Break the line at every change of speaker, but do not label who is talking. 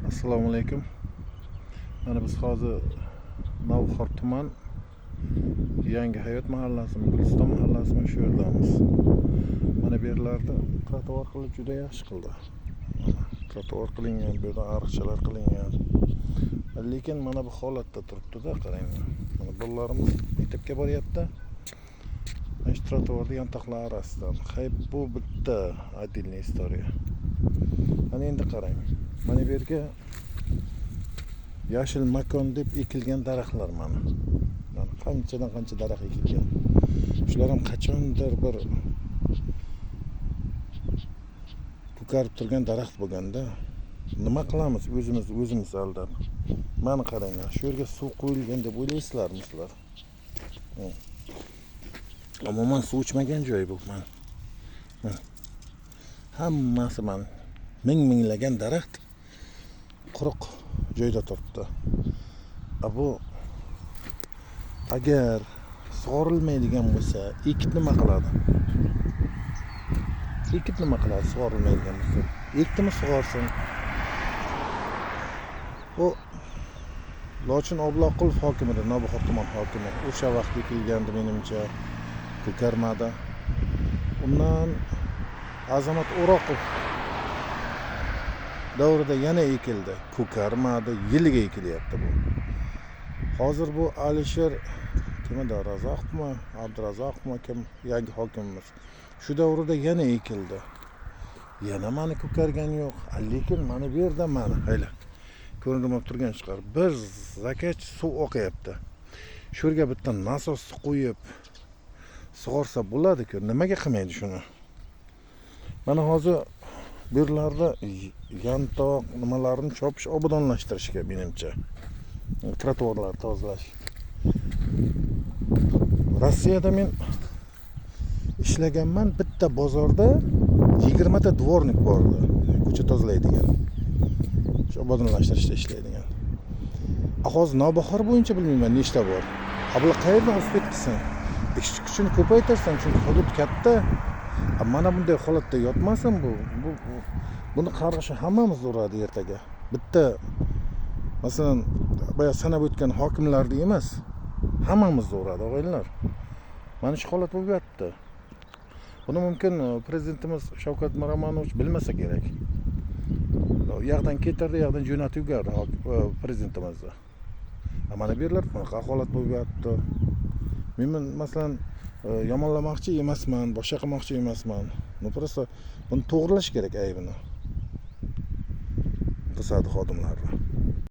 Assalomu alaykum. Mana biz hozir Navbahor tuman Yangi Hayot mahallasimi, Guliston mahallasimi shu yerdamiz. Mana bu yerlarda trotuar qilib juda yaxshi qildi. Trotuar qilingan, bu yerda ariqchalar qilingan. Lekin mana bu holatda turibdi-da, qarang. Mana bolalarimiz maktabga boryapti. Mana shu trotuarda yantoqlar orasidan. Bu bitta отдельная istoriya. Mana endi qarang. Mana bu yerga yashil makon deb ekilgan daraxtlar mana. Mana qanchadan qancha daraxt ekilgan. Shular ham qachondir bir ko'karib turgan daraxt bo'lganda, nima qilamiz o'zimiz aldab. Mana qaranglar, shu yerga suv qo'yilgan deb o'ylaysizlarmi sizlar? Umuman suv ichmagan joy bu mana. Hammasi mana minglagan daraxt quruq joyda turibdi. Bu agar sug'orilmaydigan bo'lsa, ekib nima qiladi? Ekib nima qiladi sug'orilmaydigan bo'lsa? Ekdimi sug'orsin. Bu Lochin Obloqulov hokimidir, Navbahor tuman hokimi. O'sha vaqt ekilgandi menimcha, ko'karmadi. Undan Azamat O'roqov davrida yana ekildi, ko'karmadi, yiliga ekilyapti bu. Hozir bu Alisher kimda, Razoqmi, Abdurazzoqmi kim yangi hokimimiz. Shu davrida yana ekildi. Yana mana ko'kargani yo'q. Lekin mana bu yerda mana hayla ko'rinib turgan chiqar. Bir zakach suv oqyapti. Shu yerga bitta nasos qo'yib sug'orsa bo'ladi-ku. Nimaga qilmaydi shuni? Mana hozir bu yerlarda yantoq nimalarni chopish, obodonlashtirishga menimcha. Trotuarlar tozalash. Rossiyada men ishlaganman, bitta bozorda 20 ta dvornik bordi. Ko'cha tozalaydigan. Shu obodonlashtirishda ishlaydigan. Hozir Navbahor bo'yicha bilmayman nechta bor. Bular qayerdan o'sib ketsin? Ish kuchini ko'paytirsan, chunki hudud katta. Mana bunday holatda yotmasin bu. Buni qarg'ishi hammamiz uradi ertaga. Bitta masalan, boya sanab o'tgan hokimlarni emas, hammamiz uradi, o'g'aylar. Mana shu holat bo'lib yotdi. Buni mumkin prezidentimiz Shavkat Miromonovich bilmasa kerak. U yoqdan ketardi, u yoqdan jo'natib yubordi prezidentimizni. Mana bu yerlar bunaqa holat bo'lib yotdi. Men masalan yomonlamoqchi emasman, boshqa qilmoqchi emasman. Prosta buni to'g'rilash kerak aybini. Tasodif xodimlarni.